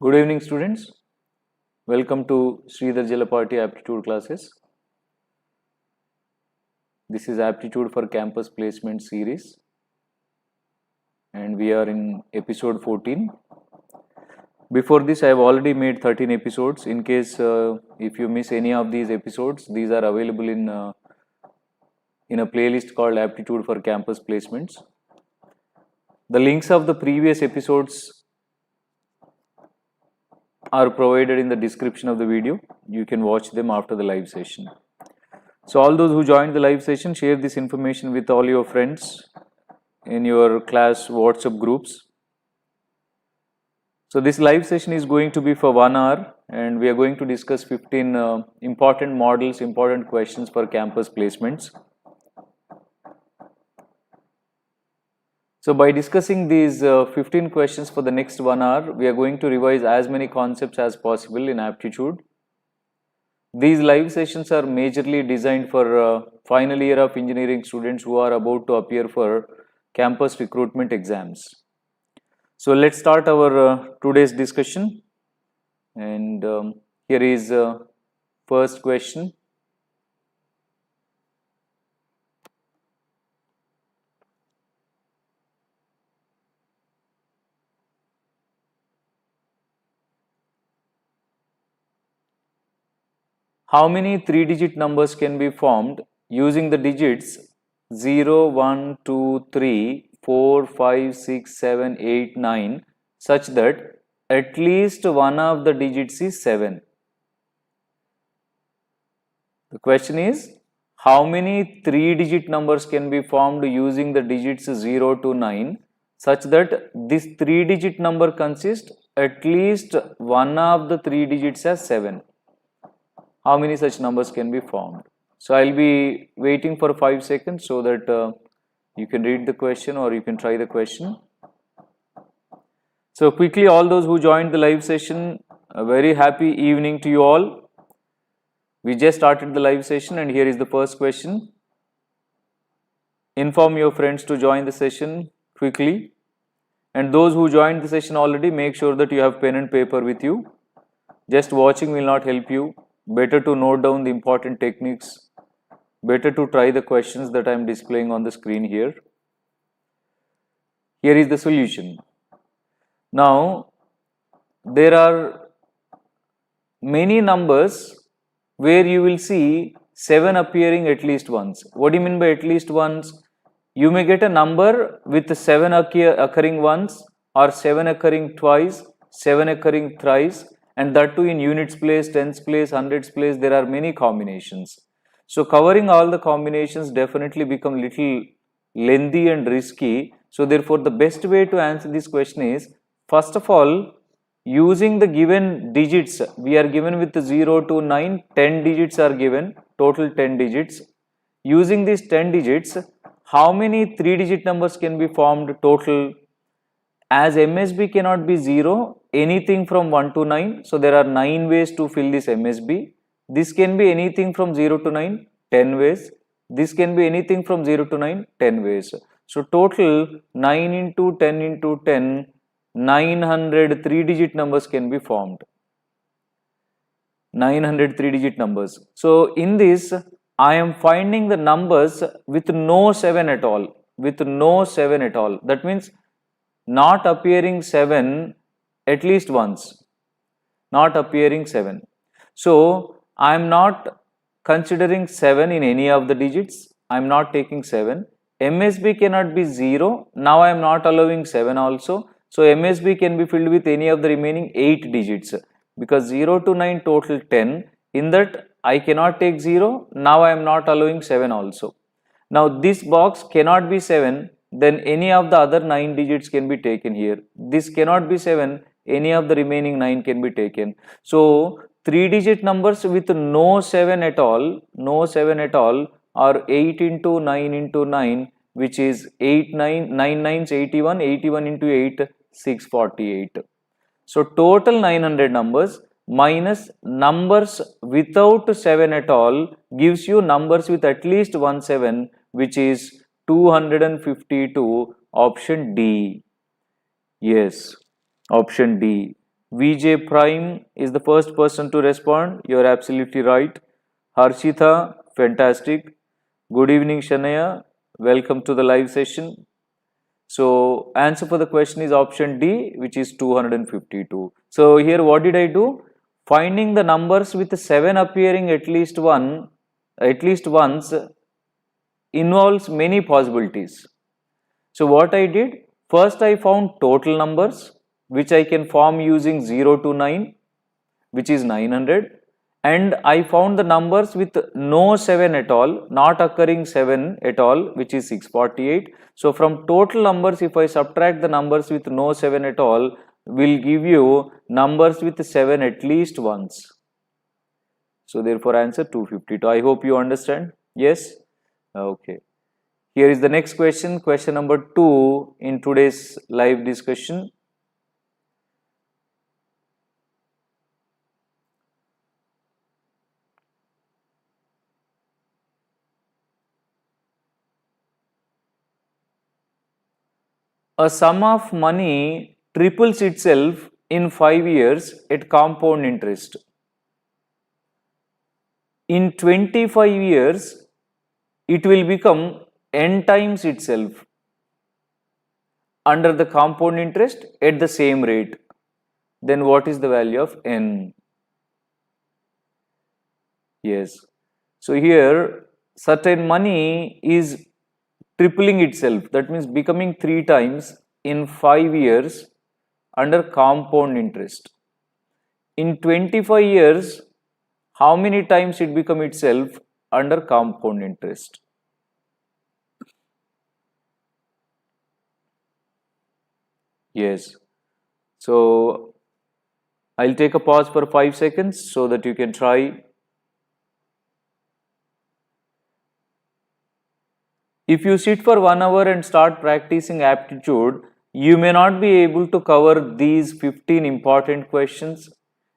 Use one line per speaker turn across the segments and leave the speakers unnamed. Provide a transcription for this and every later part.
Good evening, students. Welcome to Sridhar Jalapati Aptitude classes. This is Aptitude for Campus Placement series, and we are in episode 14. Before this, I have already made 13 episodes. In case if you miss any of these episodes, these are available in a playlist called Aptitude for Campus Placements. The links of the previous episodes are provided in the description of the video. You can watch them after the live session. So all those who joined the live session, share this information with all your friends in your class WhatsApp groups. So this live session is going to be for 1 hour, and we are going to discuss 15 important models, important questions for campus placements. So by discussing these 15 questions for the next 1 hour, we are going to revise as many concepts as possible in aptitude. These live sessions are majorly designed for final year of engineering students who are about to appear for campus recruitment exams. So let's start our today's discussion, and here is first question. How many 3-digit numbers can be formed using the digits 0, 1, 2, 3, 4, 5, 6, 7, 8, 9 such that at least one of the digits is 7? The question is, how many 3-digit numbers can be formed using the digits 0 to 9 such that this 3-digit number consists at least one of the 3 digits as 7? How many such numbers can be formed? So I'll be waiting for 5 seconds so that you can read the question or you can try the question. So quickly, all those who joined the live session, a very happy evening to you all. We just started the live session, and here is the first question. Inform your friends to join the session quickly, and those who joined the session already, make sure that you have pen and paper with you. Just watching will not help you. Better to note down the important techniques. Better to try the questions that I am displaying on the screen here. Here is the solution. Now, there are many numbers where you will see 7 appearing at least once. What do you mean by at least once? You may get a number with 7 occurring once, or 7 occurring twice, 7 occurring thrice, and that too in units place, tens place, hundreds place. There are many combinations. So covering all the combinations definitely become little lengthy and risky. So therefore the best way to answer this question is, first of all, using the given digits, we are given with 0 to 9, 10 digits are given, total 10 digits. Using these 10 digits, how many 3-digit numbers can be formed total? As MSB cannot be 0, anything from 1 to 9, so there are 9 ways to fill this MSB. This can be anything from 0 to 9, 10 ways. This can be anything from 0 to 9, 10 ways. So total 9 into 10 into 10, 900 3-digit numbers can be formed. 900 3-digit numbers. So in this, I am finding the numbers with no 7 at all. With no 7 at all. That means not appearing 7 at least once. Not appearing 7. So I am not considering 7 in any of the digits. I am not taking 7. MSB cannot be 0. Now I am not allowing 7 also. So MSB can be filled with any of the remaining 8 digits, because 0 to 9 total 10. In that I cannot take 0. Now I am not allowing 7 also. Now this box cannot be 7. Then any of the other 9 digits can be taken here. This cannot be 7. Any of the remaining 9 can be taken. So 3-digit numbers with no 7 at all, are 8 into 9 into 9, which is 8, 9, 9 nines 81, 81 into 8, 648. So total 900 numbers minus numbers without 7 at all gives you numbers with at least one 7, which is 252, option D. Yes, option D. VJ Prime is the first person to respond. You're absolutely right. Harshita, fantastic. Good evening, Shanaya. Welcome to the live session. So, answer for the question is option D, which is 252. So, here what did I do? Finding the numbers with 7 appearing at least once involves many possibilities. So, what I did? First, I found total numbers which I can form using 0 to 9, which is 900, and I found the numbers with no 7 at all, not occurring 7 at all, which is 648. So from total numbers, if I subtract the numbers with no 7 at all, will give you numbers with 7 at least once. So therefore answer 252. I hope you understand. Yes? Okay. Here is the next question, question number 2 in today's live discussion. A sum of money triples itself in 5 years at compound interest. In 25 years, it will become n times itself under the compound interest at the same rate. Then what is the value of n? Yes. So here certain money is tripling itself, that means becoming 3 times in 5 years under compound interest. In 25 years, how many times it become itself under compound interest? Yes. So I'll take a pause for 5 seconds so that you can try. If you sit for 1 hour and start practicing aptitude, you may not be able to cover these 15 important questions,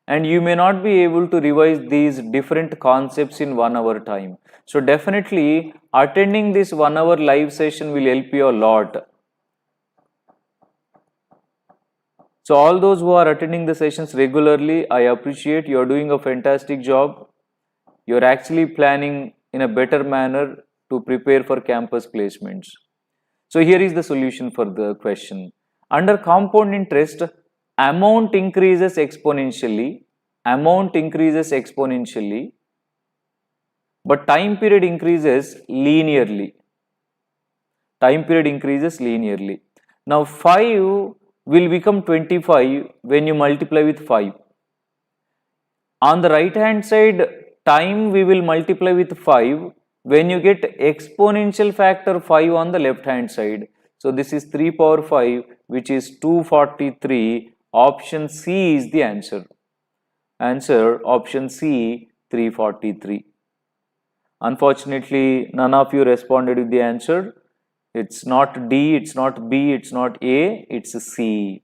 and you may not be able to revise these different concepts in 1 hour time. So definitely attending this 1 hour live session will help you a lot. So all those who are attending the sessions regularly, I appreciate. You are doing a fantastic job. You are actually planning in a better manner to prepare for campus placements. So here is the solution for the question. Under compound interest, amount increases exponentially, but time period increases linearly. Now 5 will become 25 when you multiply with 5. On the right hand side, time we will multiply with 5 when you get exponential factor 5 on the left hand side. So this is 3 power 5, which is 243. Option C is the answer. Answer option C, 343. Unfortunately, none of you responded with the answer. It's not D, it's not B, it's not A, it's C,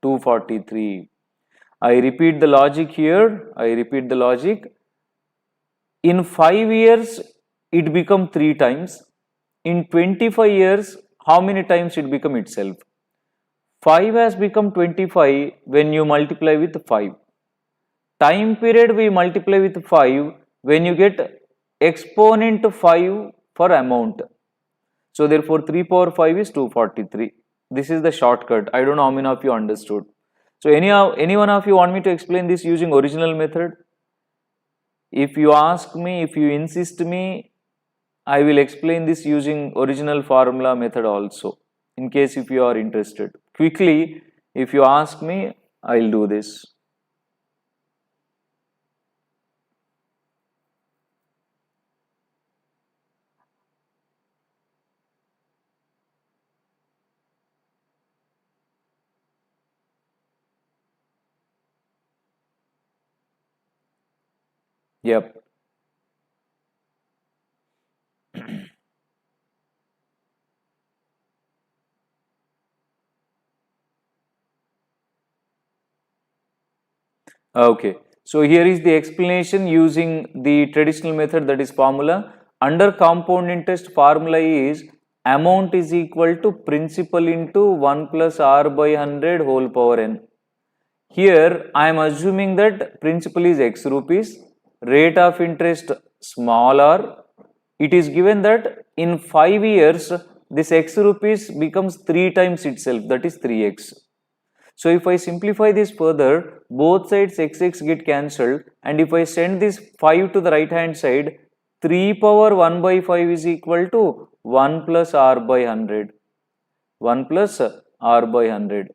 243. I repeat the logic here. In 5 years, it become 3 times. In 25 years, how many times it become itself? 5 has become 25 when you multiply with 5. Time period we multiply with 5 when you get exponent 5 for amount. So therefore 3 power 5 is 243. This is the shortcut. I don't know how many of you understood. So any one of you want me to explain this using original method? If you ask me, if you insist me, I will explain this using original formula method also, in case if you are interested. Quickly, if you ask me, I will do this. Yep. Okay. So here is the explanation using the traditional method, that is formula. Under compound interest, formula is amount is equal to principal into 1 plus r by 100 whole power n. Here I am assuming that principal is X rupees, rate of interest small r. It is given that in 5 years this X rupees becomes 3 times itself, that is 3x. So if I simplify this further, both sides x get cancelled, and if I send this 5 to the right hand side, 3 power 1 by 5 is equal to 1 plus r by 100. 1 plus r by 100.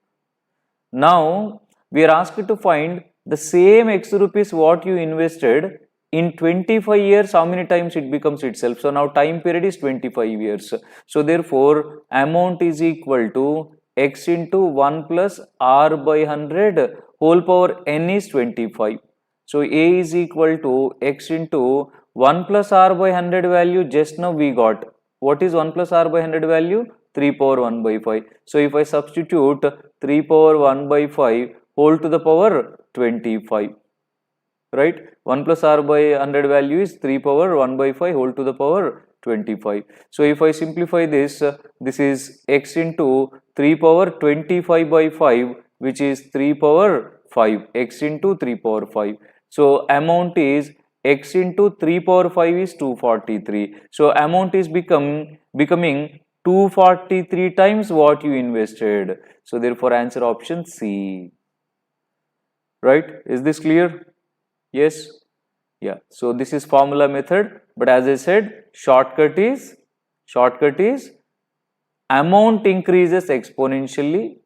Now we are asked to find the same x rupees what you invested in 25 years, how many times it becomes itself. So now time period is 25 years. So therefore amount is equal to x into 1 plus r by 100 whole power n is 25. So a is equal to x into 1 plus r by 100 value just now we got. What is 1 plus r by 100 value? 3 power 1 by 5. So if I substitute 3 power 1 by 5 whole to the power 25, right? 1 plus r by 100 value is 3 power 1 by 5 whole to the power 25. So if I simplify this, this is x into 3 power 25 by 5, which is 3 power 5, x into 3 power 5. So amount is x into 3 power 5 is 243. So amount is becoming 243 times what you invested. So therefore answer option C. Right? Is this clear? Yes? Yeah. So this is formula method, but as I said, shortcut is amount increases exponentially,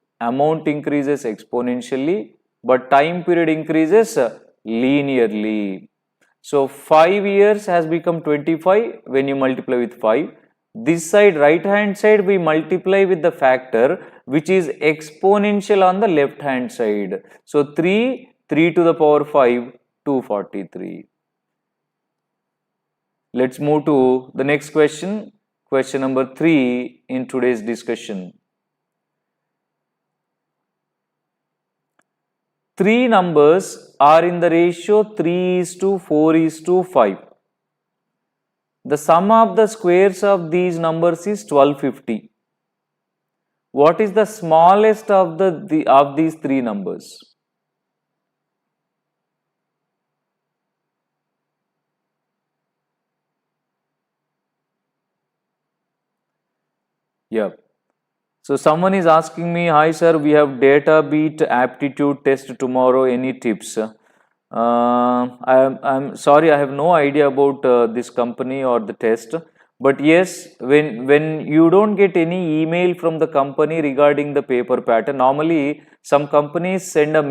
but time period increases linearly. So 5 years has become 25 when you multiply with 5. This side, right hand side, we multiply with the factor which is exponential on the left hand side. So 3 to the power 5, 243. Let's move to the next question, question number 3 in today's discussion. 3 numbers are in the ratio 3:4:5. The sum of the squares of these numbers is 1250. What is the smallest of these 3 numbers? Yeah. So someone is asking me, hi sir, we have data beat aptitude test tomorrow, any tips? I'm sorry, I have no idea about this company or the test. But yes, when you don't get any email from the company regarding the paper pattern, normally some companies send a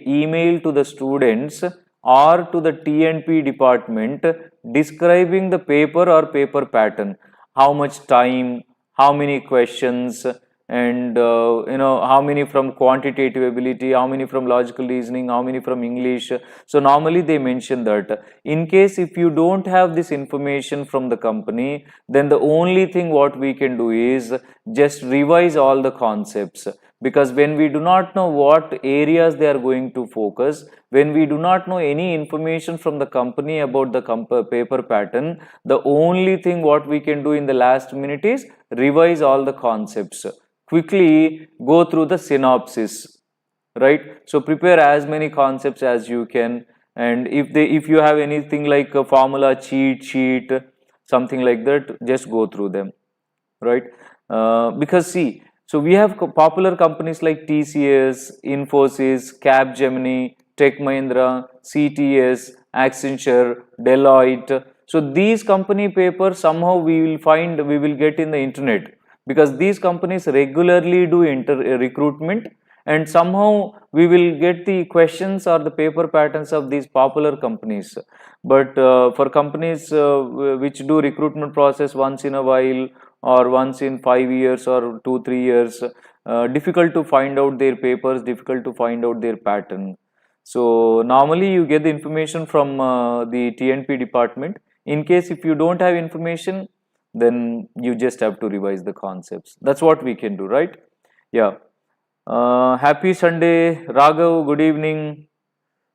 email to the students or to the T&P department describing the paper or paper pattern, how much time, how many questions, and how many from quantitative ability, how many from logical reasoning, how many from English. So normally they mention that. In case if you don't have this information from the company, then the only thing what we can do is just revise all the concepts, because when we do not know what areas they are going to focus, when we do not know any information from the company about the paper pattern, the only thing what we can do in the last minute is revise all the concepts, quickly go through the synopsis, right? So prepare as many concepts as you can, and if you have anything like a formula cheat sheet, something like that, just go through them, right? Because see, so we have popular companies like TCS, Infosys, Capgemini, Tech Mahindra, CTS, Accenture, Deloitte. So these company papers somehow we will get in the internet, because these companies regularly do recruitment, and somehow we will get the questions or the paper patterns of these popular companies. But for companies which do recruitment process once in a while or once in 5 years or 2-3 years, difficult to find out their papers, difficult to find out their pattern. So normally you get the information from the TNP department. In case if you don't have information, then you just have to revise the concepts. That's what we can do, right? Yeah. Happy Sunday, Raghav. Good evening.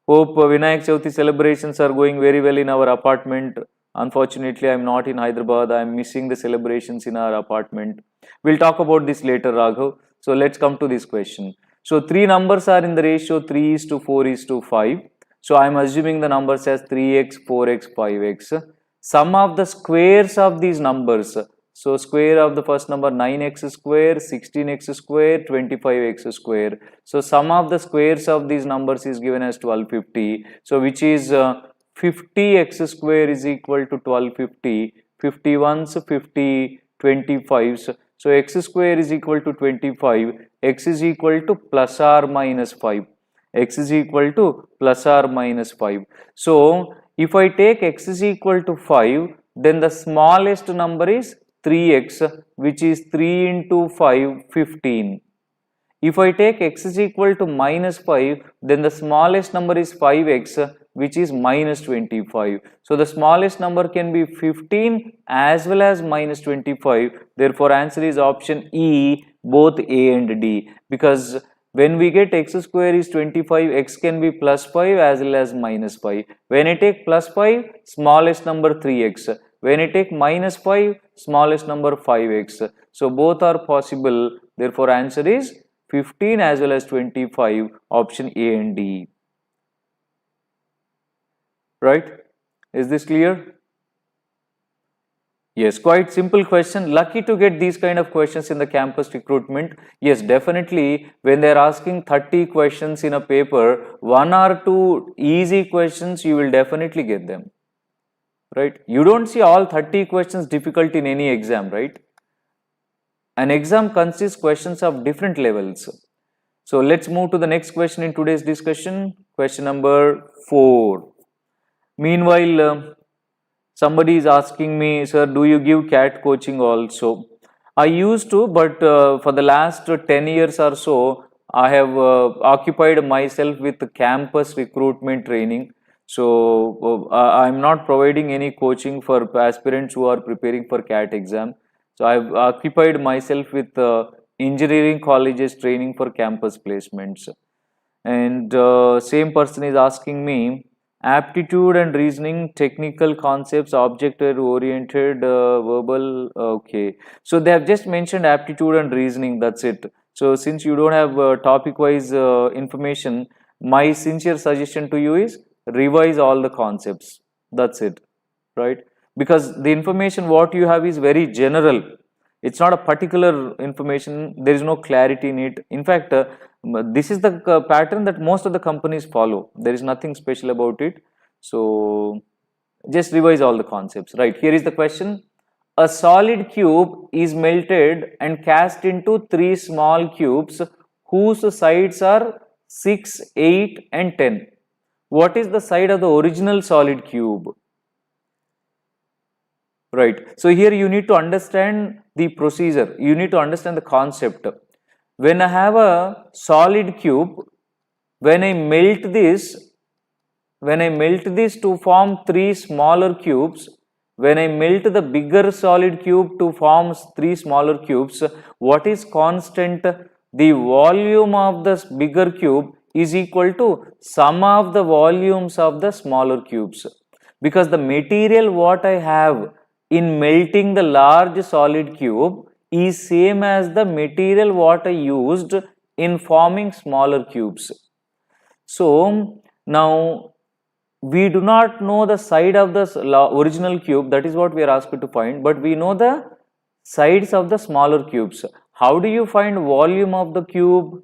Hope Vinayak Chauthi celebrations are going very well in our apartment. Unfortunately, I am not in Hyderabad. I am missing the celebrations in our apartment. We'll talk about this later, Raghav. So let's come to this question. So 3 numbers are in the ratio 3:4:5. So I am assuming the numbers as 3x, 4x, 5x. Sum of the squares of these numbers. So square of the first number 9x square, 16x square, 25x square. So sum of the squares of these numbers is given as 1250. So which is 50x square is equal to 1250. 50 ones, 50 25s. So x square is equal to 25. X is equal to plus or minus 5. X is equal to plus or minus 5. So if I take x is equal to 5, then the smallest number is 3x, which is 3 into 5, 15. If I take x is equal to minus 5, then the smallest number is 5x, which is minus 25. So the smallest number can be 15 as well as minus 25. Therefore, answer is option E, both A and D. Because when we get x square is 25, x can be plus 5 as well as minus 5. When I take plus 5, smallest number 3x. When I take minus 5, smallest number 5x. So both are possible. Therefore, answer is 15 as well as 25, option A and D. Right? Is this clear? Yes, quite simple question. Lucky to get these kind of questions in the campus recruitment. Yes, definitely when they are asking 30 questions in a paper, 1 or 2 easy questions, you will definitely get them. Right? You don't see all 30 questions difficult in any exam, right? An exam consists questions of different levels. So let's move to the next question in today's discussion. Question number 4. Meanwhile, somebody is asking me, sir, do you give CAT coaching also? I used to, but for the last 10 years or so, I have occupied myself with campus recruitment training. So I'm not providing any coaching for aspirants who are preparing for CAT exam. So I've occupied myself with engineering colleges training for campus placements. And same person is asking me, aptitude and reasoning, technical concepts, object oriented, verbal. Okay, so they have just mentioned aptitude and reasoning, that's it. So since you don't have topic wise information, my sincere suggestion to you is revise all the concepts, that's it, right? Because the information what you have is very general, it's not a particular information, there is no clarity in it. In fact, this is the pattern that most of the companies follow, there is nothing special about it. So just revise all the concepts. Right, here is the question. A solid cube is melted and cast into 3 small cubes whose sides are 6, 8 and 10. What is the side of the original solid cube? Right, so here you need to understand the procedure, you need to understand the concept. When I have a solid cube, when I melt this to form 3 smaller cubes, when I melt the bigger solid cube to form 3 smaller cubes, what is constant? The volume of the bigger cube is equal to sum of the volumes of the smaller cubes. Because the material what I have in melting the large solid cube is same as the material what I used in forming smaller cubes. So now we do not know the side of the original cube, that is what we are asked to find, but we know the sides of the smaller cubes. How do you find volume of the cube?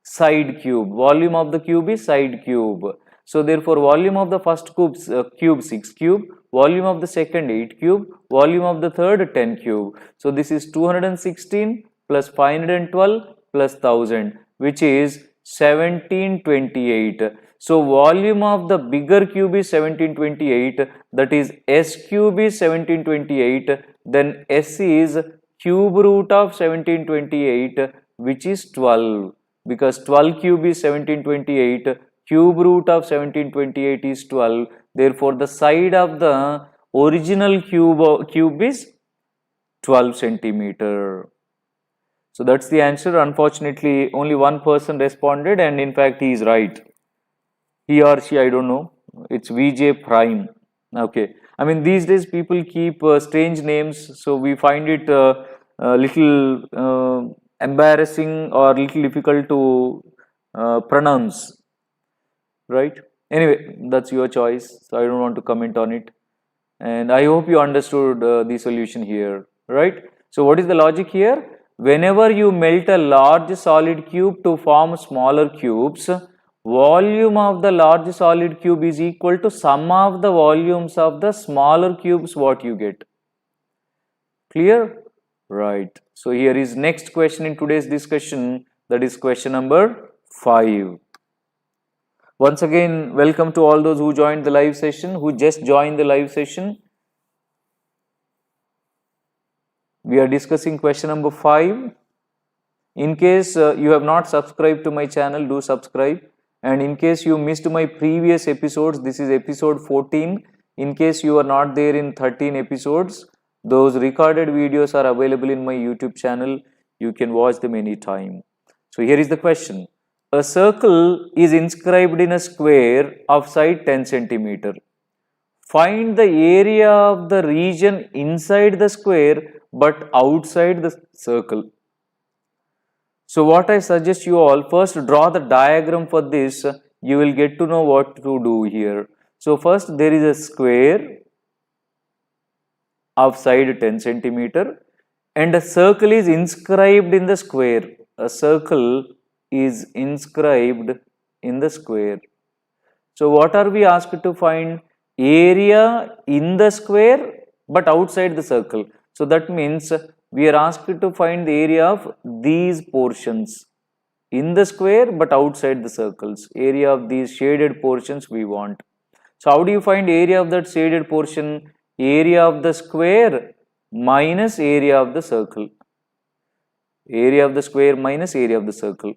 Side cube. Volume of the cube is side cube. So therefore volume of the first cube 6 cube, volume of the second 8 cube, volume of the third 10 cube. So this is 216 plus 512 plus 1000, which is 1728. So volume of the bigger cube is 1728, that is S cube is 1728, then S is cube root of 1728, which is 12, because 12 cube is 1728, cube root of 1728 is 12, therefore the side of the original cube is 12 centimeter. So that's the answer. Unfortunately, only one person responded, and in fact he is right. He or she, I don't know. It's VJ Prime. Okay. I mean, these days people keep strange names, so we find it a little embarrassing or little difficult to pronounce, right? Anyway, that's your choice, so I don't want to comment on it. And I hope you understood the solution here, right? So what is the logic here? Whenever you melt a large solid cube to form smaller cubes, volume of the large solid cube is equal to sum of the volumes of the smaller cubes what you get. Clear? Right. So here is next question in today's discussion, that is question number 5. Once again, welcome to all those who joined the live session, who just joined the live session. We are discussing question number 5. In case you have not subscribed to my channel, do subscribe. And in case you missed my previous episodes, this is episode 14. In case you are not there in 13 episodes, those recorded videos are available in my YouTube channel. You can watch them anytime. So here is the question. A circle is inscribed in a square of side 10 centimeter. Find the area of the region inside the square but outside the circle. So what I suggest you all, first draw the diagram for this. You will get to know what to do here. So first there is a square of side 10 centimeter and a circle is inscribed in the square. A circle is inscribed in the square. So what are we asked to find? Area in the square but outside the circle. So that means we are asked to find the area of these portions in the square but outside the circles. Area of these shaded portions we want. So how do you find area of that shaded portion? Area of the square minus area of the circle. Area of the square minus area of the circle.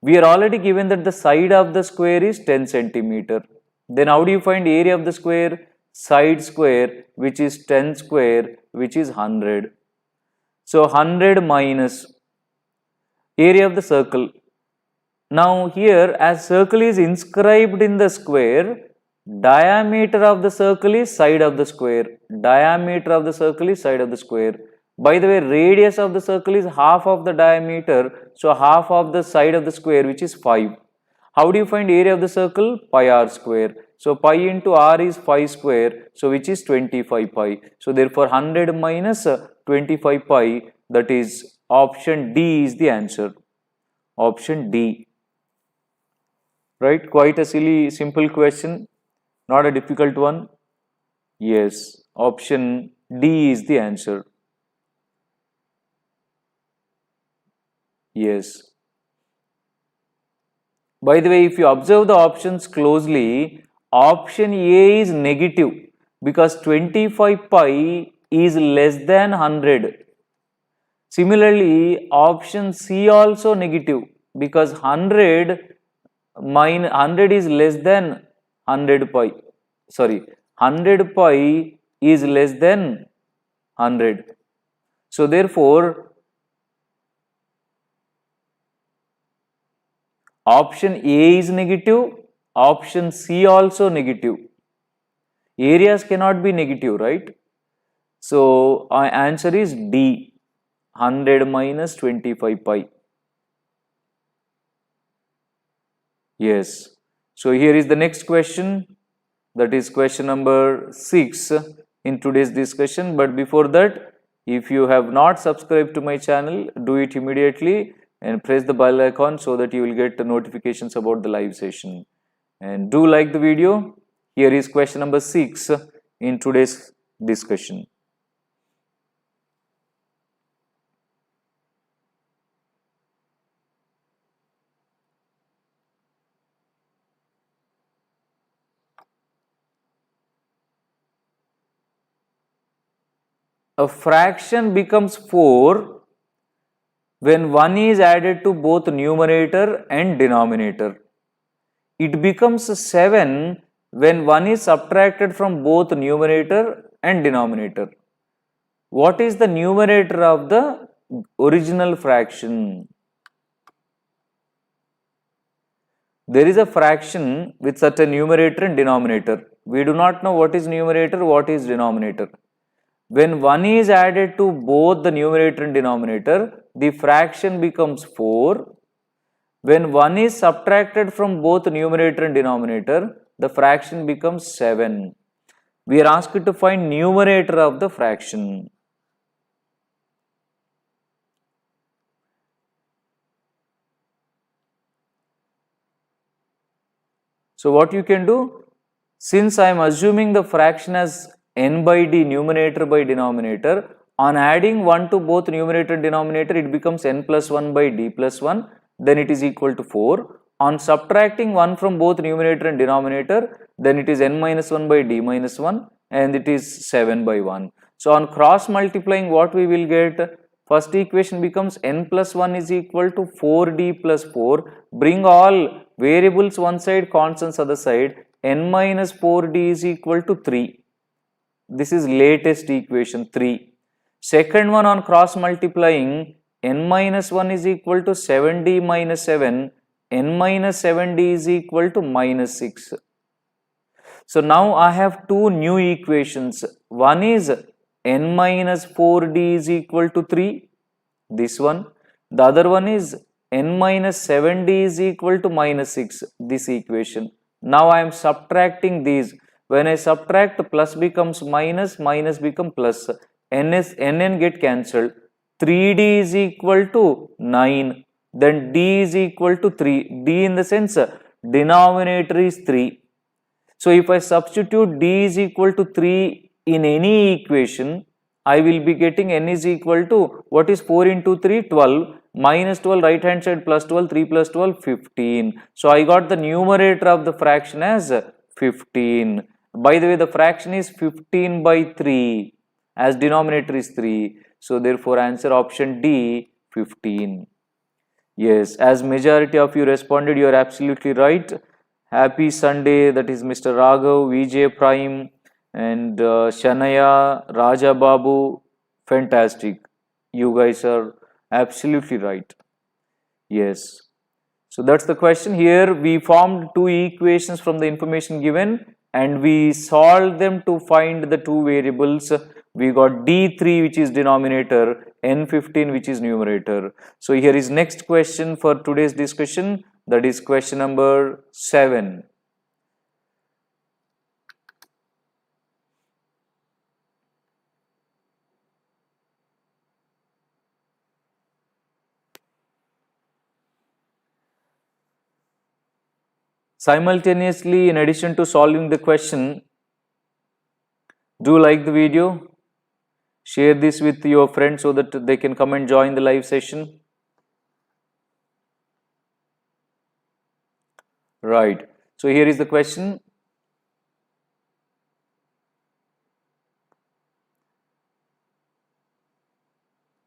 We are already given that the side of the square is 10 centimeter. Then how do you find area of the square? Side square, which is 10 square, which is 100. So 100 minus area of the circle. Now here, as circle is inscribed in the square, diameter of the circle is side of the square. Diameter of the circle is side of the square. By the way, radius of the circle is half of the diameter, so half of the side of the square, which is 5. How do you find area of the circle? Pi r square. So pi into r is 5 square, so which is 25 pi. So therefore 100 minus 25 pi, that is option D is the answer. Option D. Right? Quite a silly, simple question, not a difficult one. Yes, option D is the answer. Yes. By the way, if you observe the options closely, option A is negative because 25 pi is less than 100. Similarly, option C also negative because 100 is less than 100 pi. Sorry, 100 pi is less than 100. So therefore, option A is negative, option C also negative. Areas cannot be negative, right? So our answer is D, 100 minus 25 pi. Yes. So here is the next question, that is question number 6 in today's discussion. But before that, if you have not subscribed to my channel, do it immediately and press the bell icon so that you will get the notifications about the live session. And do like the video. Here is question number 6 in today's discussion. A fraction becomes 4 when 1 is added to both numerator and denominator. It becomes 7 when 1 is subtracted from both numerator and denominator. What is the numerator of the original fraction? There is a fraction with such a numerator and denominator. We do not know what is numerator, what is denominator. When 1 is added to both the numerator and denominator, the fraction becomes 4. When 1 is subtracted from both numerator and denominator, the fraction becomes 7. We are asked to find numerator of the fraction. So what you can do, since I am assuming the fraction as n by d, numerator by denominator, on adding 1 to both numerator and denominator, it becomes n plus 1 by d plus 1, then it is equal to 4. On subtracting 1 from both numerator and denominator, then it is n minus 1 by d minus 1, and it is 7 by 1. So on cross multiplying, what we will get? First equation becomes n plus 1 is equal to 4d plus 4. Bring all variables one side, constants other side. N minus 4d is equal to 3. This is latest equation 3. Second one, on cross multiplying, n minus 1 is equal to 7d minus 7. N minus 7d is equal to minus 6. So now I have two new equations. One is n minus 4d is equal to 3. This one. The other one is n minus 7d is equal to minus 6. This equation. Now I am subtracting these. When I subtract, plus becomes minus, minus becomes plus. Nn get cancelled. 3d is equal to 9. Then d is equal to 3. D in the sense denominator is 3. So if I substitute d is equal to 3 in any equation, I will be getting n is equal to, what is 4 into 3? 12. Minus 12, right hand side plus 12, 3 plus 12, 15. So I got the numerator of the fraction as 15. By the way, the fraction is 15 by 3, as denominator is 3. So therefore answer option D, 15. Yes, as majority of you responded, you are absolutely right. Happy Sunday, that is Mr. Raghav, VJ Prime, and Shanaya, Raja Babu. Fantastic. You guys are absolutely right. Yes. So that's the question. Here we formed two equations from the information given and we solved them to find the two variables. We got D3 which is denominator, N15 which is numerator. So here is next question for today's discussion, that is question number 7. Simultaneously, in addition to solving the question, do like the video, share this with your friends so that they can come and join the live session. Right. So here is the question.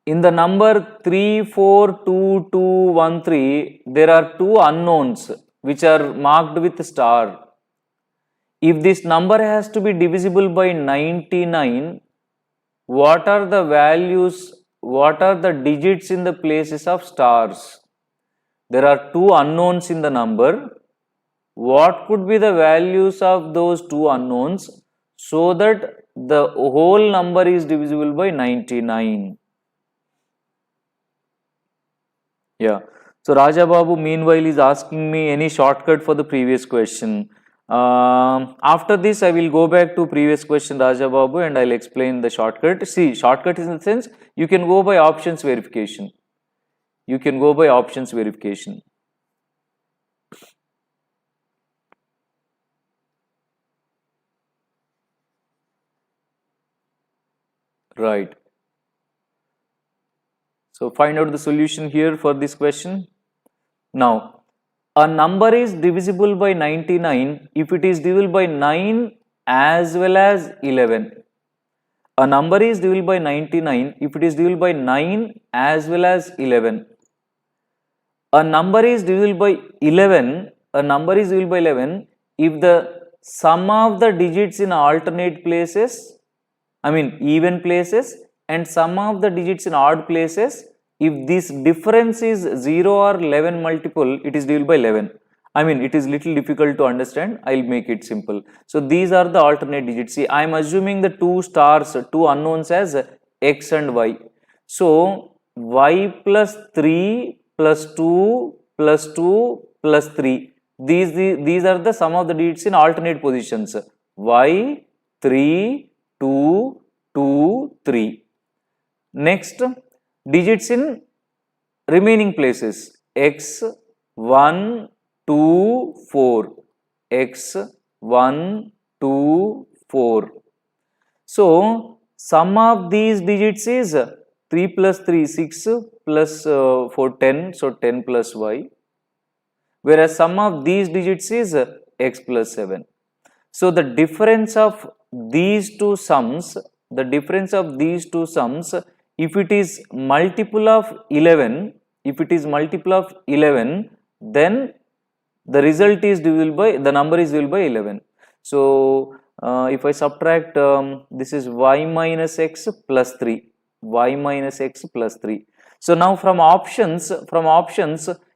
In the number 342213, there are two unknowns which are marked with star. If this number has to be divisible by 99, what are the values, what are the digits in the places of stars? There are two unknowns in the number. What could be the values of those two unknowns so that the whole number is divisible by 99? Yeah. So Raja Babu meanwhile is asking me any shortcut for the previous question. After this I will go back to previous question, Raja Babu, and I'll explain the shortcut. See, shortcut is in the sense you can go by options verification. You can go by options verification. Right. So find out the solution here for this question. Now, a number is divisible by 99 if it is divisible by 9 as well as 11. A number is divisible by 99 if it is divisible by 9 as well as 11. A number is divisible by 11. A number is divisible by 11 if the sum of the digits in alternate places, even places, and sum of the digits in odd places, if this difference is 0 or 11 multiple, it is divisible by 11. It is little difficult to understand. I'll make it simple. So these are the alternate digits. See, I am assuming the two stars, two unknowns as x and y. So y plus 3 plus 2 plus 2 plus 3. These are the sum of the digits in alternate positions. Y, 3, 2, 2, 3. Next, digits in remaining places. X, 1, 2, 4. X, 1, 2, 4. So, sum of these digits is 3 plus 3, 6 plus 4, 10. So, 10 plus y. Whereas sum of these digits is x plus 7. So, the difference of these two sums, if it is multiple of 11, then the result is divisible by, the number is divisible by 11. So, if I subtract, this is y minus x plus 3, y minus x plus 3. So, now from options,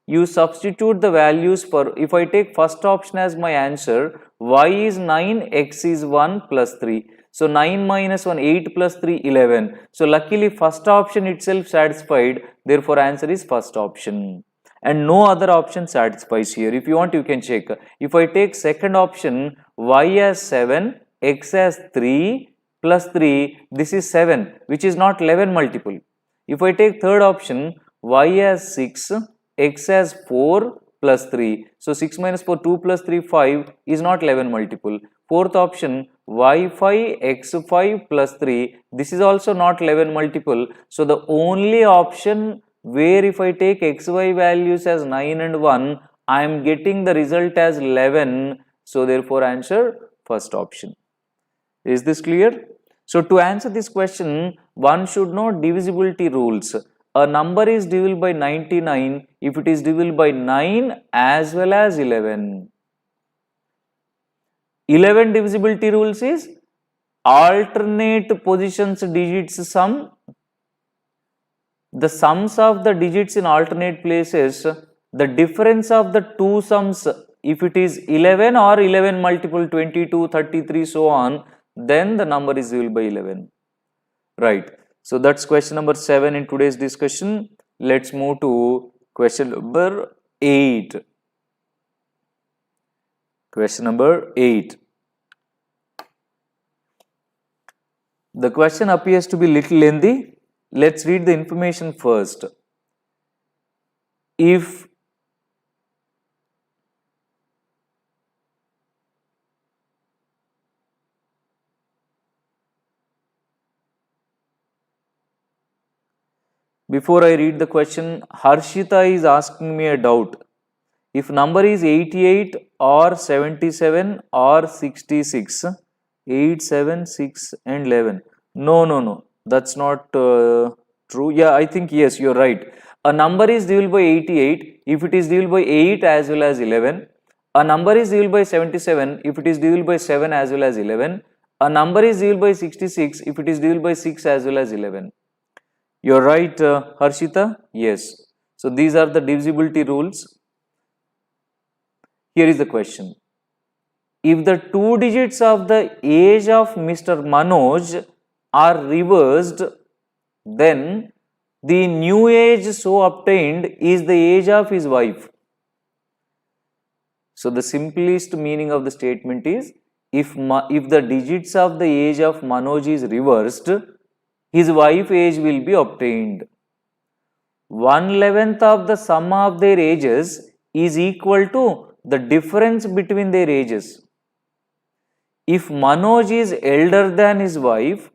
you substitute the values for, if I take first option as my answer, y is 9, x is 1 plus 3. So, 9 minus 1, 8 plus 3, 11. So, luckily first option itself satisfied, therefore answer is first option. And no other option satisfies here. If you want, you can check. If I take second option, y as 7, x as 3 plus 3, this is 7, which is not 11 multiple. If I take third option, y as 6, x as 4 plus 3. So, 6 minus 4, 2 plus 3, 5 is not 11 multiple. Fourth option, y5, x5 plus 3. This is also not 11 multiple. So, the only option where if I take xy values as 9 and 1, I am getting the result as 11. So, therefore, answer first option. Is this clear? So, to answer this question, one should know divisibility rules. A number is divisible by 99 if it is divisible by 9 as well as 11. 11 divisibility rules is alternate positions digits sum. The sums of the digits in alternate places, the difference of the two sums, if it is 11 or 11 multiple 22, 33, so on, then the number is divisible by 11. Right. So, that's question number 7 in today's discussion. Let's move to question number 8. Question number 8. The question appears to be little lengthy. Let's read the information first. If before I read the question, Harshita is asking me a doubt. If number is 88 or 77 or 66, 8, 7, 6 and 11. No. That's not true. Yeah, I think yes, you're right. A number is divisible by 88 if it is divisible by 8 as well as 11. A number is divisible by 77 if it is divisible by 7 as well as 11. A number is divisible by 66 if it is divisible by 6 as well as 11. You're right, Harshita. Yes. So, these are the divisibility rules. Here is the question. If the two digits of the age of Mr. Manoj are reversed, then the new age so obtained is the age of his wife. So, the simplest meaning of the statement is, if the digits of the age of Manoj is reversed, his wife age will be obtained. 1/11 of the sum of their ages is equal to the difference between their ages. If Manoj is elder than his wife,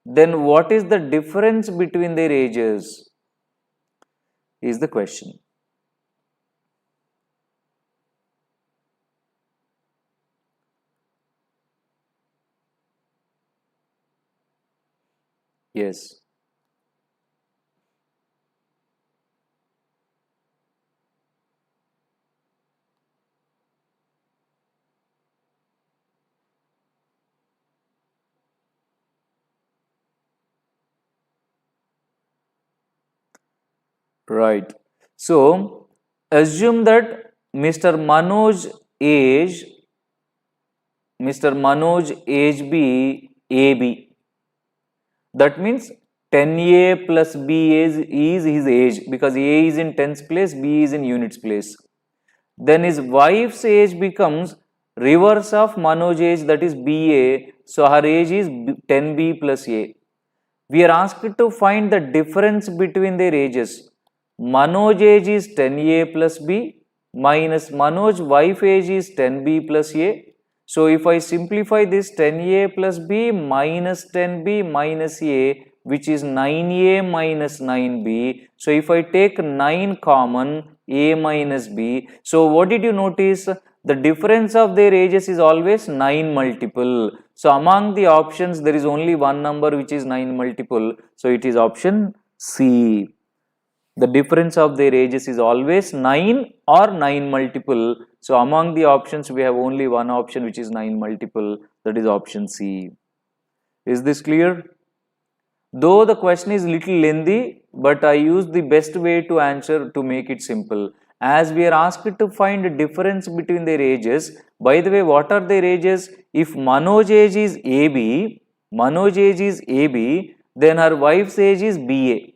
then what is the difference between their ages? Is the question. Yes. Right. So, assume that Mr. Manoj age be AB. That means 10A plus B is his age, because A is in tens place, B is in units place. Then his wife's age becomes reverse of Manoj's age, that is BA. So her age is 10B plus A. We are asked to find the difference between their ages. Manoj age is 10A plus B minus Manoj wife age is 10B plus A. So if I simplify this, 10A plus B minus 10B minus A, which is 9A minus 9B. So if I take 9 common, A minus B. So what did you notice? The difference of their ages is always 9 multiple. So among the options, there is only one number which is 9 multiple. So it is option C. The difference of their ages is always 9 or 9 multiple. So among the options, we have only one option which is 9 multiple, that is option C. Is this clear? Though the question is little lengthy, but I use the best way to answer to make it simple. As we are asked to find a difference between their ages, by the way, what are their ages? If Manoj age is AB, then her wife's age is BA.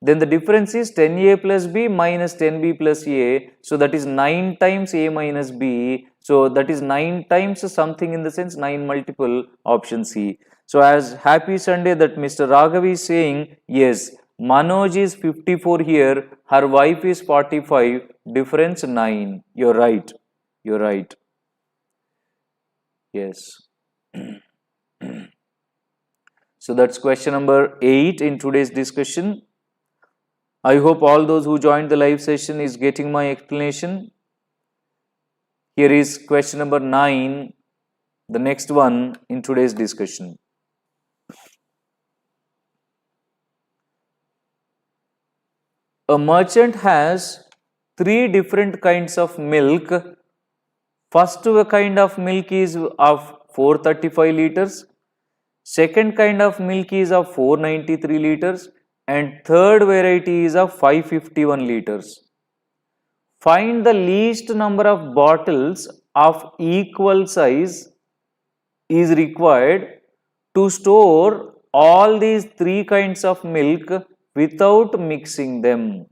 Then the difference is 10A plus B minus 10B plus A. So that is 9 times A minus B. So that is 9 times something, in the sense 9 multiple, option C. So as happy Sunday that Mr. Raghav is saying, yes, Manoj is 54 here, her wife is 45, difference 9. You're right. You're right. Yes. So that's question number 8 in today's discussion. I hope all those who joined the live session is getting my explanation. Here is question number 9, the next one in today's discussion. A merchant has 3 different kinds of milk. First kind of milk is of 435 liters. Second kind of milk is of 493 liters. And third variety is of 551 liters. Find the least number of bottles of equal size is required to store all these 3 kinds of milk without mixing them.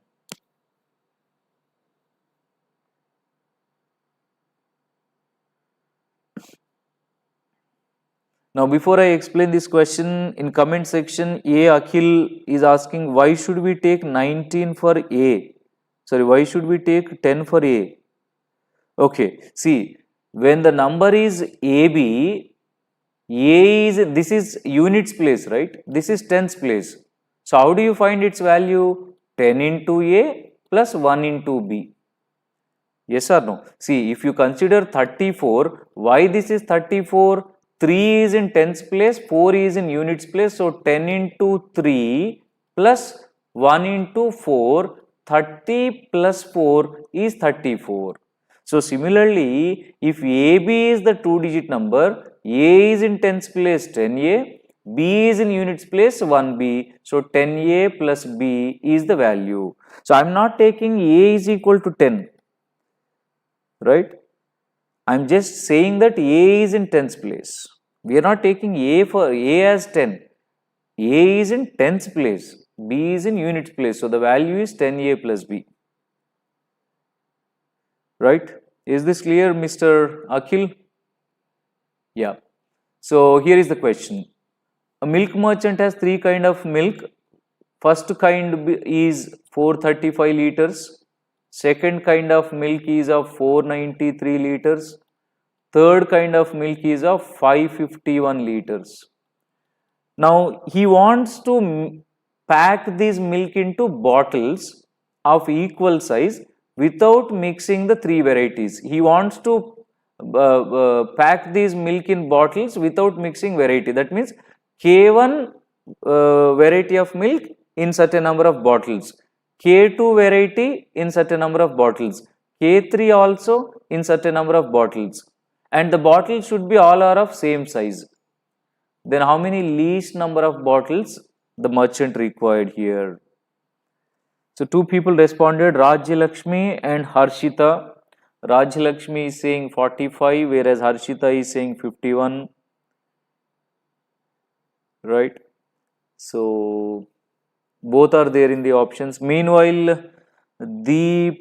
Now before I explain this question, in comment section, A Akhil is asking, why should we take 19 for A? Sorry, why should we take 10 for A? Okay, see, when the number is AB, this is units place, right? This is tens place. So how do you find its value? 10 into A plus 1 into B. Yes or no? See, if you consider 34, why this is 34? 3 is in tens place, 4 is in units place. So 10 into 3 plus 1 into 4, 30 plus 4 is 34. So similarly, if AB is the 2-digit number, A is in tens place 10A, B is in units place 1B. So 10A plus B is the value. So I am not taking A is equal to 10, right? I am just saying that A is in tens place. We are not taking A for A as 10. A is in tens place. B is in units place. So the value is 10A plus B. Right? Is this clear, Mr. Akhil? Yeah. So here is the question. A milk merchant has 3 kinds of milk. First kind is 435 liters. Second kind of milk is of 493 liters. Third kind of milk is of 551 liters. Now he wants to pack this milk into bottles of equal size without mixing the 3 varieties. He wants to pack these milk in bottles without mixing variety. That means K1 variety of milk in certain number of bottles, K2 variety in certain number of bottles, K3 also in certain number of bottles, and the bottles should be all are of same size. Then how many least number of bottles the merchant required here? So 2 people responded, Rajya Lakshmi and Harshita. Rajya Lakshmi is saying 45, whereas Harshita is saying 51. Right? So both are there in the options. Meanwhile, I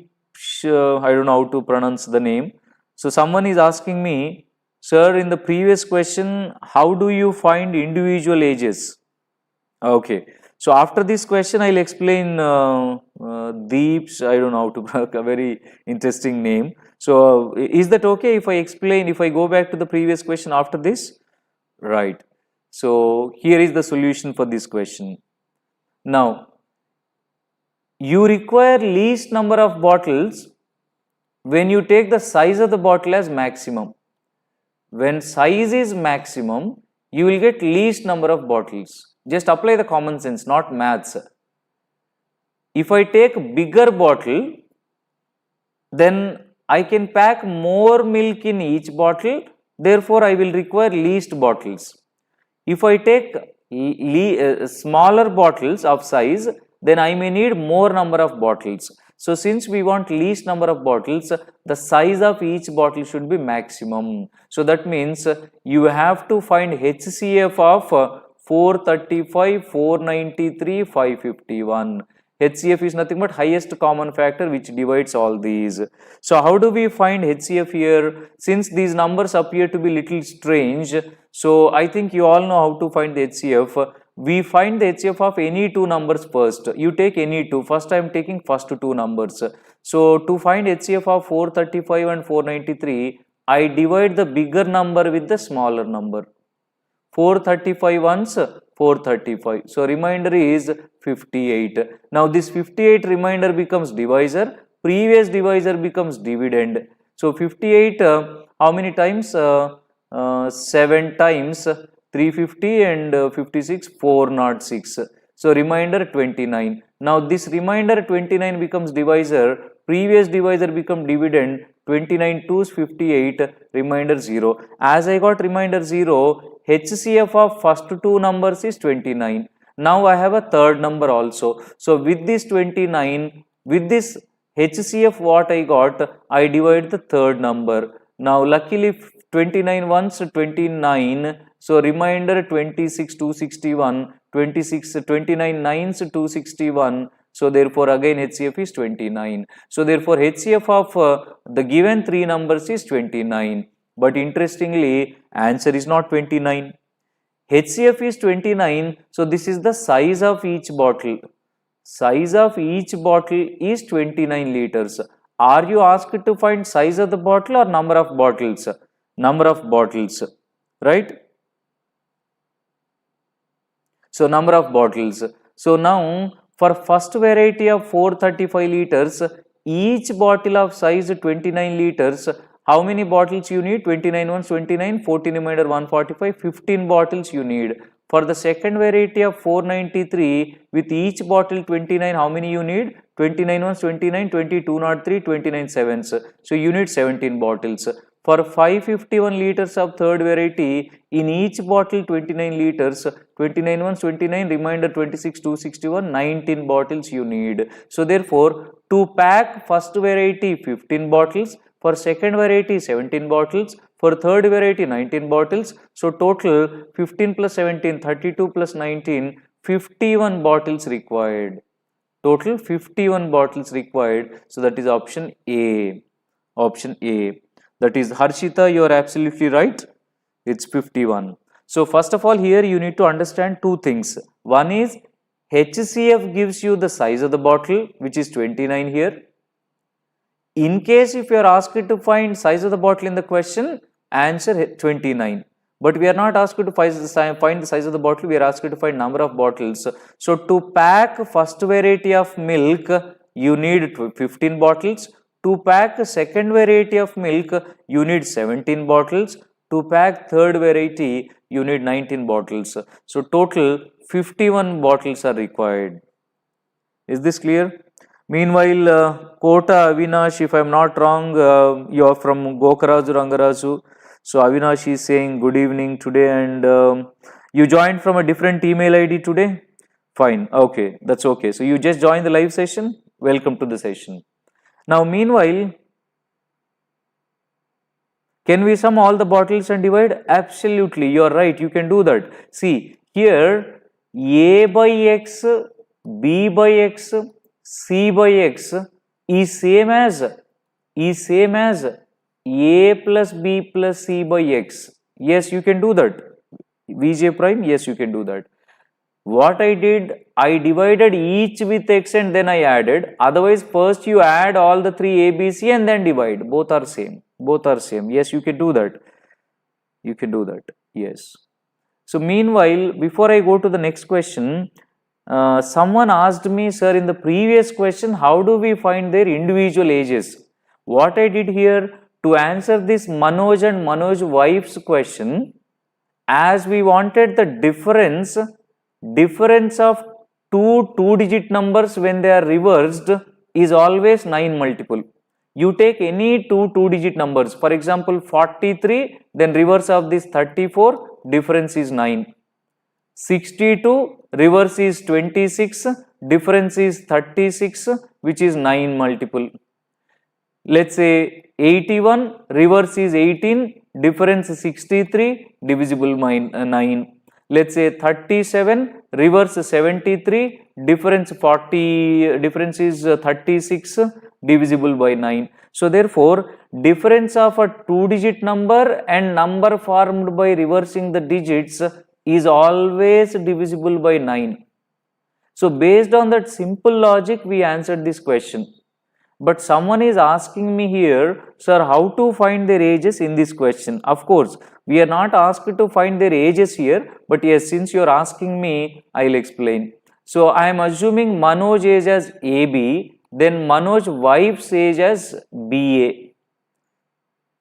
don't know how to pronounce the name. So someone is asking me, sir, in the previous question, how do you find individual ages? Okay. So after this question, I'll explain Deep's, I don't know how to pronounce a very interesting name. So is that okay if I explain, if I go back to the previous question after this? Right. So here is the solution for this question. Now, you require least number of bottles when you take the size of the bottle as maximum. When size is maximum, you will get least number of bottles. Just apply the common sense, not maths. If I take bigger bottle, then I can pack more milk in each bottle, therefore I will require least bottles. If I take smaller bottles of size, then I may need more number of bottles. So since we want least number of bottles, the size of each bottle should be maximum. So that means you have to find HCF of 435, 493, 551. HCF is nothing but highest common factor which divides all these. So how do we find HCF here? Since these numbers appear to be little strange, so I think you all know how to find the HCF. We find the HCF of any two numbers first. You take any two. First I am taking first two numbers. So to find HCF of 435 and 493, I divide the bigger number with the smaller number. 435 once, 435. So remainder is 58. Now this 58 remainder becomes divisor. Previous divisor becomes dividend. So 58 how many times? 7 times 350 and 56, 406. So remainder 29. Now this remainder 29 becomes divisor. Previous divisor become dividend. 29 2's 58, remainder 0. As I got remainder 0, HCF of first two numbers is 29. Now I have a third number also. So with this 29, with this HCF what I got, I divide the third number. Now luckily 29 once 29, so remainder 26 261, 29 9's 261. So therefore again HCF is 29. So therefore HCF of the given three numbers is 29. But interestingly, answer is not 29. HCF is 29. So this is the size of each bottle. Size of each bottle is 29 liters. Are you asked to find size of the bottle or number of bottles? Number of bottles, right? So number of bottles. So now for first variety of 435 liters, each bottle of size 29 liters, how many bottles you need? 29 ones 29, 14 remainder 145, 15 bottles you need. For the second variety of 493, with each bottle 29, how many you need? 29 ones 29, 2203, 29 sevens. So you need 17 bottles. For 551 liters of third variety, in each bottle 29 liters, 29 ones 29, remainder 26, 261, 19 bottles you need. So therefore, to pack first variety 15 bottles, for second variety 17 bottles, for third variety 19 bottles. So total 15 plus 17, 32 plus 19, 51 bottles required. Total 51 bottles required. So that is option A. Option A. That is Harshita, you are absolutely right. It's 51. So first of all, here you need to understand two things. One is HCF gives you the size of the bottle, which is 29 here. In case if you are asked to find size of the bottle in the question, answer 29. But we are not asked to find the size of the bottle, we are asked to find number of bottles. So to pack first variety of milk, you need 15 bottles. To pack second variety of milk, you need 17 bottles. To pack third variety, you need 19 bottles. So total 51 bottles are required. Is this clear? Meanwhile, Kota Avinash, if I am not wrong, you are from Gokaraju Rangaraju. So Avinash is saying good evening today, and you joined from a different email ID today? Fine, okay, that's okay. So you just joined the live session? Welcome to the session. Now meanwhile, can we sum all the bottles and divide? Absolutely, you are right, you can do that. See, here A by x, B by x, C by x is same as A plus B plus C by x. Yes, you can do that. Vj prime, yes, you can do that. What I did, I divided each with x and then I added. Otherwise, first you add all the three A, B, C and then divide. Both are same. Both are same. Yes, you can do that. You can do that. Yes. So meanwhile, before I go to the next question, someone asked me, sir, in the previous question, how do we find their individual ages? What I did here, to answer this Manoj and Manoj wife's question, as we wanted the difference of two-digit numbers when they are reversed is always 9 multiple. You take any two-digit numbers, for example 43, then reverse of this 34, difference is 9. 62, reverse is 26, difference is 36, which is 9 multiple. Let's say 81, reverse is 18, difference is 63, divisible by 9. Let's say 37, reverse 73, difference is 36, divisible by 9. So therefore, difference of a two-digit number and number formed by reversing the digits is always divisible by 9. So based on that simple logic, we answered this question. But someone is asking me here, sir, how to find their ages in this question? Of course, we are not asked to find their ages here, but yes, since you are asking me, I will explain. So I am assuming Manoj age as AB, then Manoj wife's age as BA,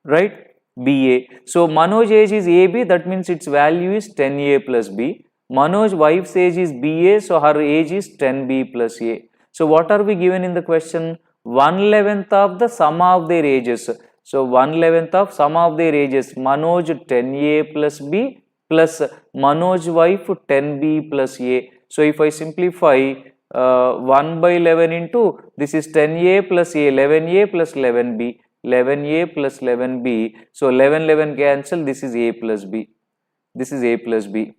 right? BA. So Manoj age is AB, that means its value is 10A plus B. Manoj wife's age is BA, so her age is 10B plus A. So what are we given in the question? 1/11 of the sum of their ages. So 1/11 of sum of their ages, Manoj 10A plus B plus Manoj wife 10B plus A. So if I simplify 1 by 11 into, this is 10A plus A, 11A plus 11B, 11A plus 11B. So 11 cancel, this is A plus B. This is A plus B.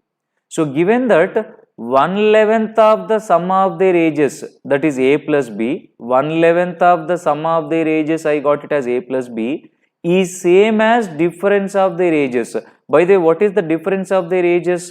So given that 1/11 of the sum of their ages, that is A plus B, 1/11 of the sum of their ages, I got it as A plus B, is same as difference of their ages. By the way, what is the difference of their ages?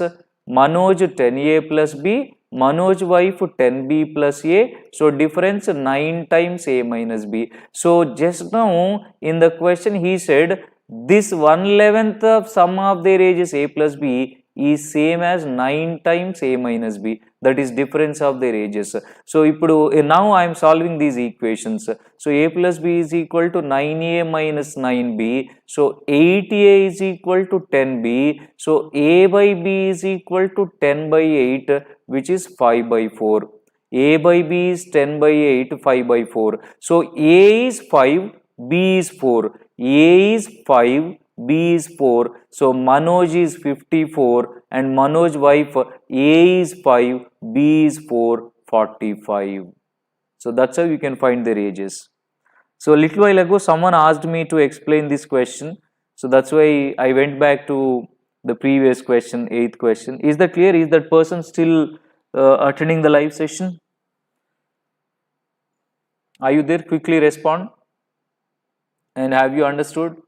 Manoj 10A plus B, Manoj wife 10B plus A, so difference 9 times A minus B. So just now in the question he said, this 1/11 of sum of their ages A plus B is same as 9 times A minus B, that is difference of their ages. So now I am solving these equations. So A plus B is equal to 9A minus 9B, so 8A is equal to 10B, so A by B is equal to 10 by 8, which is 5 by 4. A by B is 10 by 8, 5 by 4. So A is 5, B is 4. A is 5, B is 4. So Manoj is 54 and Manoj wife A is 5, B is 4, 45. So that's how you can find their ages. So a little while ago someone asked me to explain this question. So that's why I went back to the previous question, 8th question. Is that clear? Is that person still attending the live session? Are you there? Quickly respond. And have you understood?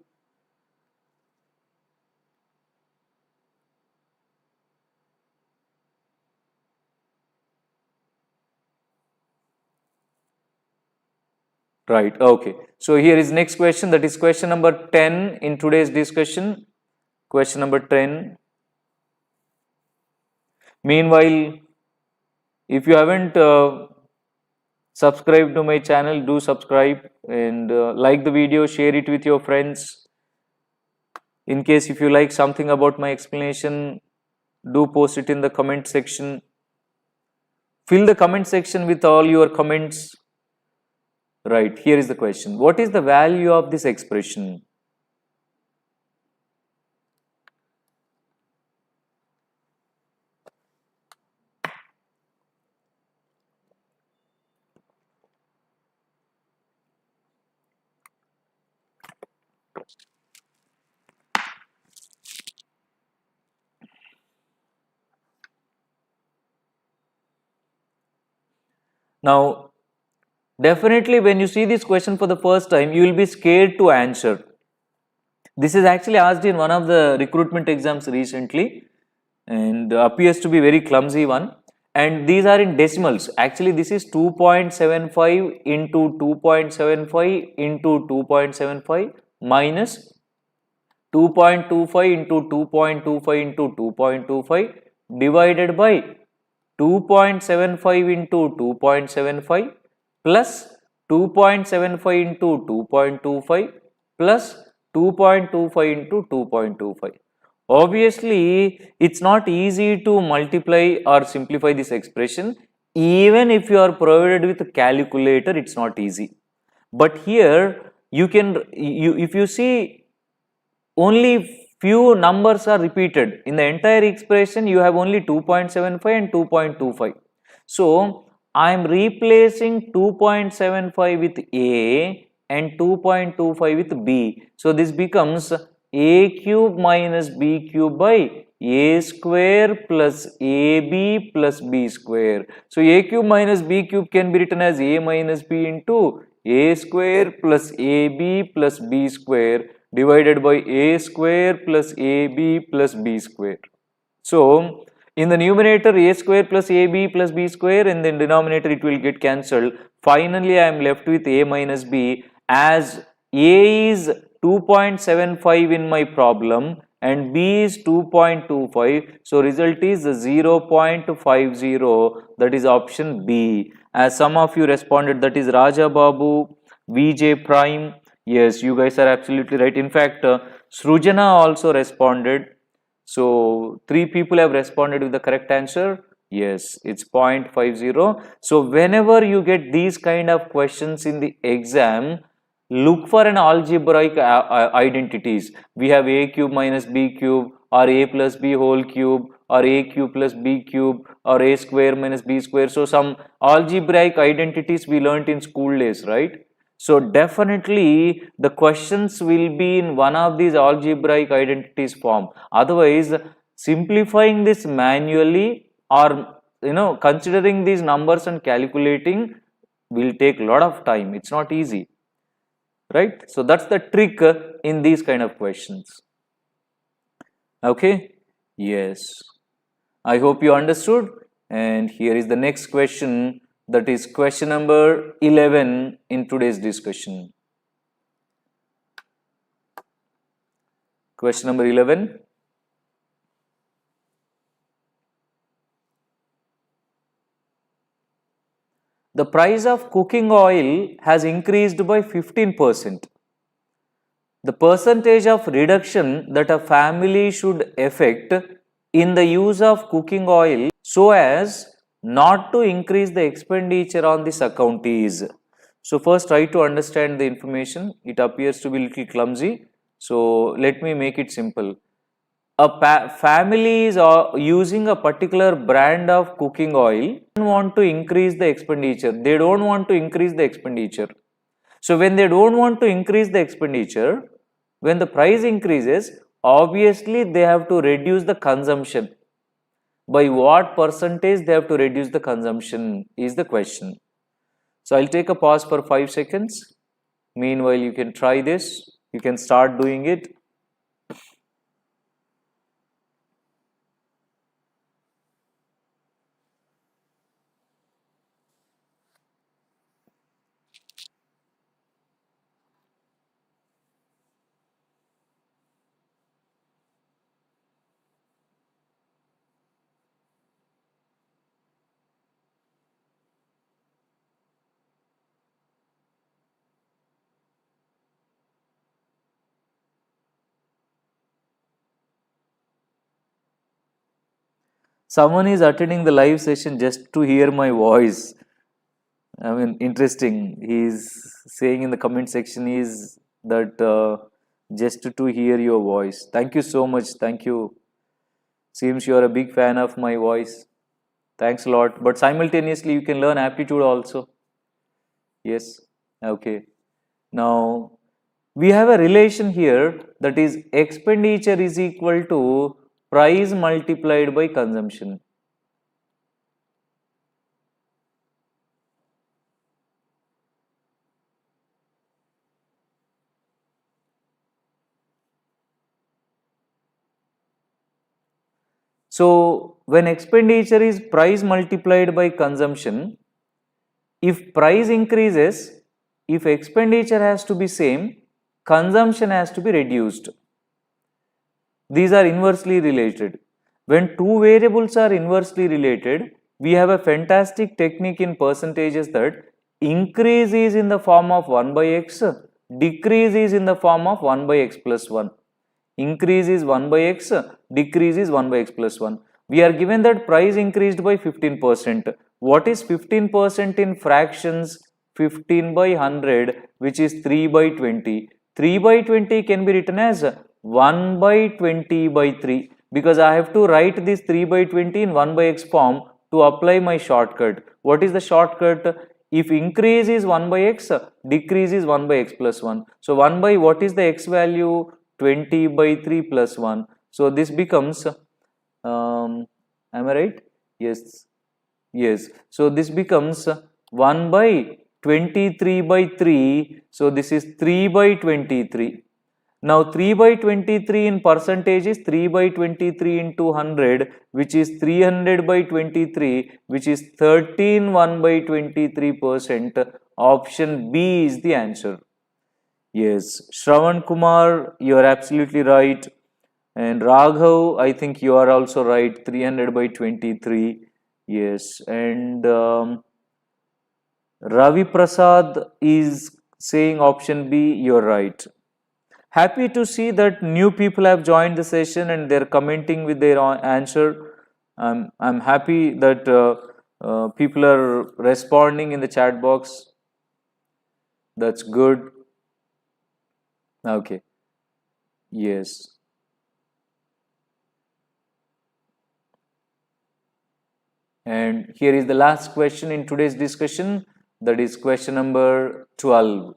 Right, okay. So here is next question, that is question number 10 in today's discussion. Question number 10. Meanwhile, if you haven't subscribed to my channel, do subscribe and like the video, share it with your friends. In case if you like something about my explanation, do post it in the comment section. Fill the comment section with all your comments. Right, here is the question. What is the value of this expression? Now, definitely when you see this question for the first time, you will be scared to answer. This is actually asked in one of the recruitment exams recently and appears to be very clumsy one. And these are in decimals. Actually, this is 2.75 into 2.75 into 2.75 minus 2.25 into 2.25 into 2.25 divided by 2.75 into 2.75 plus 2.75 into 2.25 plus 2.25 into 2.25. Obviously, it's not easy to multiply or simplify this expression. Even if you are provided with a calculator, it's not easy. But here, if you see, only few numbers are repeated. In the entire expression, you have only 2.75 and 2.25. So, I am replacing 2.75 with A and 2.25 with B. So, this becomes A cube minus B cube by A square plus AB plus B square. So, A cube minus B cube can be written as A minus B into A square plus AB plus B square divided by A square plus AB plus B square. So, in the numerator A square plus AB plus B square, and then denominator it will get cancelled. Finally, I am left with A minus B, as A is 2.75 in my problem and B is 2.25. So, result is 0.50, that is option B. As some of you responded, that is Raja Babu, VJ Prime. Yes, you guys are absolutely right. In fact, Srujana also responded. So, 3 people have responded with the correct answer. Yes, it's 0.50. So, whenever you get these kind of questions in the exam, look for an algebraic identities. We have A cube minus B cube, or A plus B whole cube, or A cube plus B cube, or A square minus B square. So, some algebraic identities we learnt in school days, right? So, definitely the questions will be in one of these algebraic identities form. Otherwise, simplifying this manually or considering these numbers and calculating will take a lot of time. It's not easy, right? So, that's the trick in these kind of questions. Okay, yes, I hope you understood. And here is the next question, that is question number 11 in today's discussion. Question number 11. The price of cooking oil has increased by 15%. The percentage of reduction that a family should effect in the use of cooking oil so as not to increase the expenditure on this account is. So, first try to understand the information. It appears to be a little clumsy. So, let me make it simple. A family is using a particular brand of cooking oil and want to increase the expenditure. They don't want to increase the expenditure. So, when they don't want to increase the expenditure, when the price increases, obviously they have to reduce the consumption. By what percentage they have to reduce the consumption is the question. So, I will take a pause for 5 seconds. Meanwhile, you can try this. You can start doing it. Someone is attending the live session just to hear my voice. I mean, interesting. He's saying in the comment section is that just to hear your voice. Thank you so much. Thank you. Seems you are a big fan of my voice. Thanks a lot. But simultaneously, you can learn aptitude also. Yes. Okay. Now, we have a relation here, that is expenditure is equal to price multiplied by consumption. So when expenditure is price multiplied by consumption, if price increases, if expenditure has to be same, consumption has to be reduced. These are inversely related. When two variables are inversely related, we have a fantastic technique in percentages that increase is in the form of 1 by x, decrease is in the form of 1 by x plus 1. Increase is 1 by x, decrease is 1 by x plus 1. We are given that price increased by 15%. What is 15% in fractions? 15 by 100, which is 3 by 20. 3 by 20 can be written as 1 by 20 by 3, because I have to write this 3 by 20 in 1 by x form to apply my shortcut. What is the shortcut? If increase is 1 by x, decrease is 1 by x plus 1. So 1 by, what is the x value? 20 by 3 plus 1. So this becomes, am I right? Yes. Yes. So this becomes 1 by 23 by 3. So this is 3 by 23. Now 3 by 23 in percentage is 3 by 23 into 100, which is 300 by 23, which is 13 1 by 23%. Option B is the answer. Yes, Shravan Kumar, you are absolutely right. And Raghav, I think you are also right, 300 by 23. Yes, and Ravi Prasad is saying option B, you're right. Happy to see that new people have joined the session and they're commenting with their answer. I'm happy that people are responding in the chat box. That's good. Okay. Yes. And here is the last question in today's discussion. That is question number 12.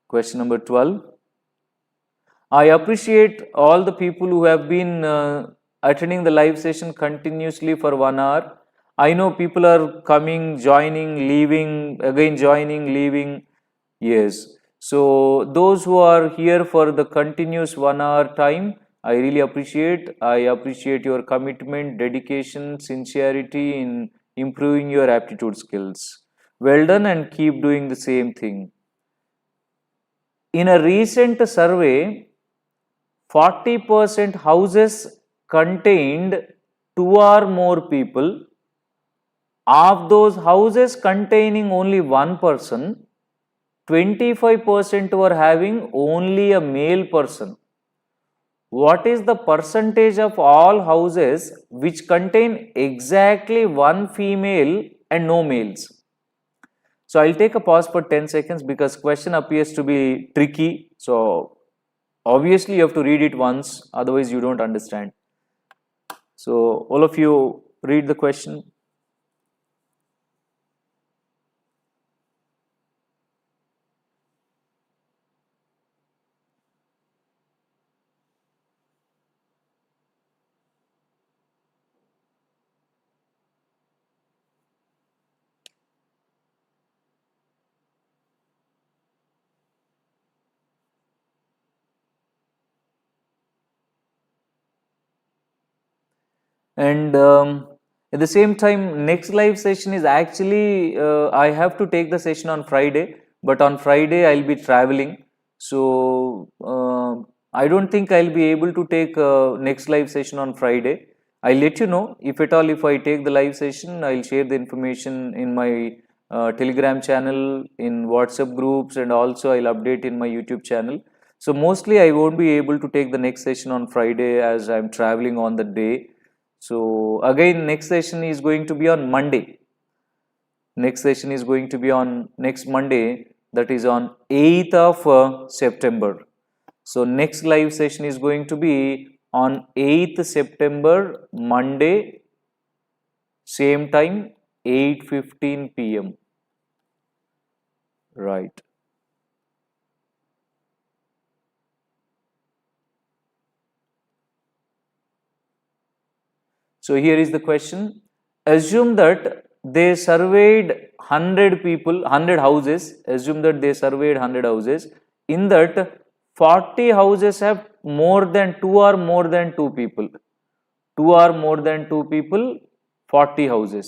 Question number 12. I appreciate all the people who have been attending the live session continuously for 1 hour. I know people are coming, joining, leaving, again joining, leaving. Yes. So those who are here for the continuous 1 hour time, I really appreciate. I appreciate your commitment, dedication, sincerity in improving your aptitude skills. Well done, and keep doing the same thing. In a recent survey, 40% houses contained 2 or more people. Of those houses containing only one person, 25% were having only a male person. What is the percentage of all houses which contain exactly one female and no males? So I'll take a pause for 10 seconds because question appears to be tricky. So obviously you have to read it once, otherwise you don't understand. So all of you read the question. And at the same time, next live session is actually I have to take the session on Friday, but on Friday I'll be traveling, so I don't think I'll be able to take next live session on Friday. I'll let you know if at all, if I take the live session. I'll share the information in my Telegram channel, in WhatsApp groups, and also I'll update in my YouTube channel. So mostly I won't be able to take the next session on Friday as I'm traveling on the day. So again, next session is going to be on Monday. Next session is going to be on next Monday, that is on 8th of September. So next live session is going to be on 8th September, Monday, same time, 8:15 p.m. Right. So here is the question. Assume that they surveyed 100 people, 100 houses. Assume that they surveyed 100 houses. In that, 40 houses have more than 2 or more than 2 people. 2 or more than 2 people, 40 houses,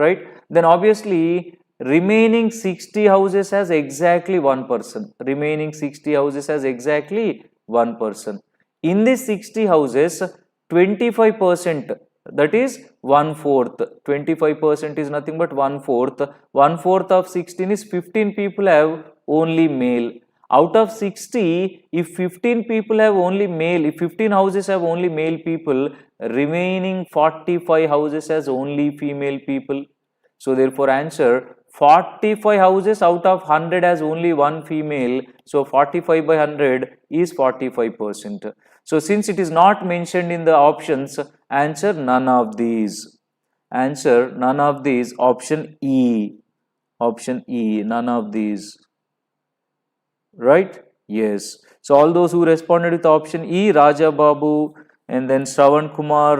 right? Then obviously remaining 60 houses has exactly one person. Remaining 60 houses has exactly one person. In these 60 houses, 25%, that is 1/4. 25% is nothing but 1/4. 1/4 of 16 is 15 people have only male. Out of 60, if 15 people have only male, if 15 houses have only male people, remaining 45 houses has only female people. So therefore answer 45 houses out of 100 has only one female. So 45 by 100 is 45%. So since it is not mentioned in the options, answer none of these. Answer none of these. Option E. Option E. None of these. Right? Yes. So all those who responded with option E, Raja Babu and then Shravan Kumar,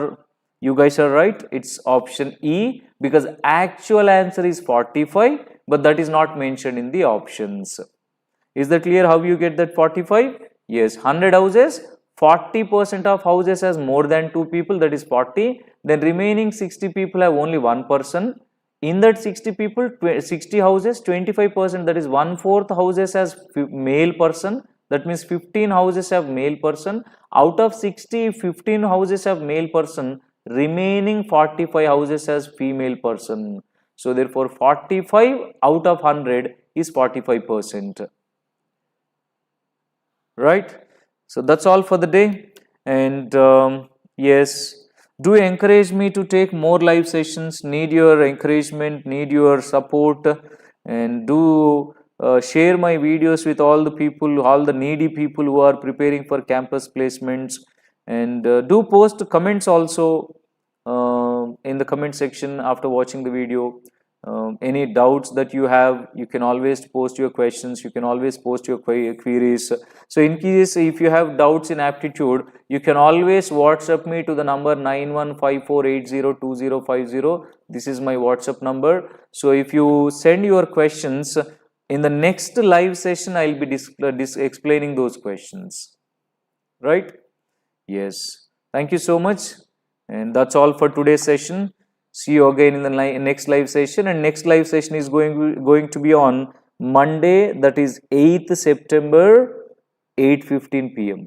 you guys are right. It's option E because actual answer is 45, but that is not mentioned in the options. Is that clear how you get that 45? Yes, 100 houses, 40% of houses has more than 2 people, that is 40. Then remaining 60 people have only one person. In that 60 people, 60 houses, 25%, that is 1/4 houses has male person. That means 15 houses have male person. Out of 60, 15 houses have male person. Remaining 45 houses has female person. So therefore 45 out of 100 is 45%. Right? So that's all for the day. And yes, do encourage me to take more live sessions. Need your encouragement, need your support, and do share my videos with all the people, all the needy people who are preparing for campus placements. And do post comments also in the comment section after watching the video. Any doubts that you have, you can always post your questions, you can always post your queries. So in case if you have doubts in aptitude, you can always WhatsApp me to the number 9154802050. This is my WhatsApp number. So if you send your questions, in the next live session I'll be explaining those questions. Right? Yes. Thank you so much. And that's all for today's session. See you again in the next live session, and next live session is going to be on Monday, that is 8th September, 8:15 p.m.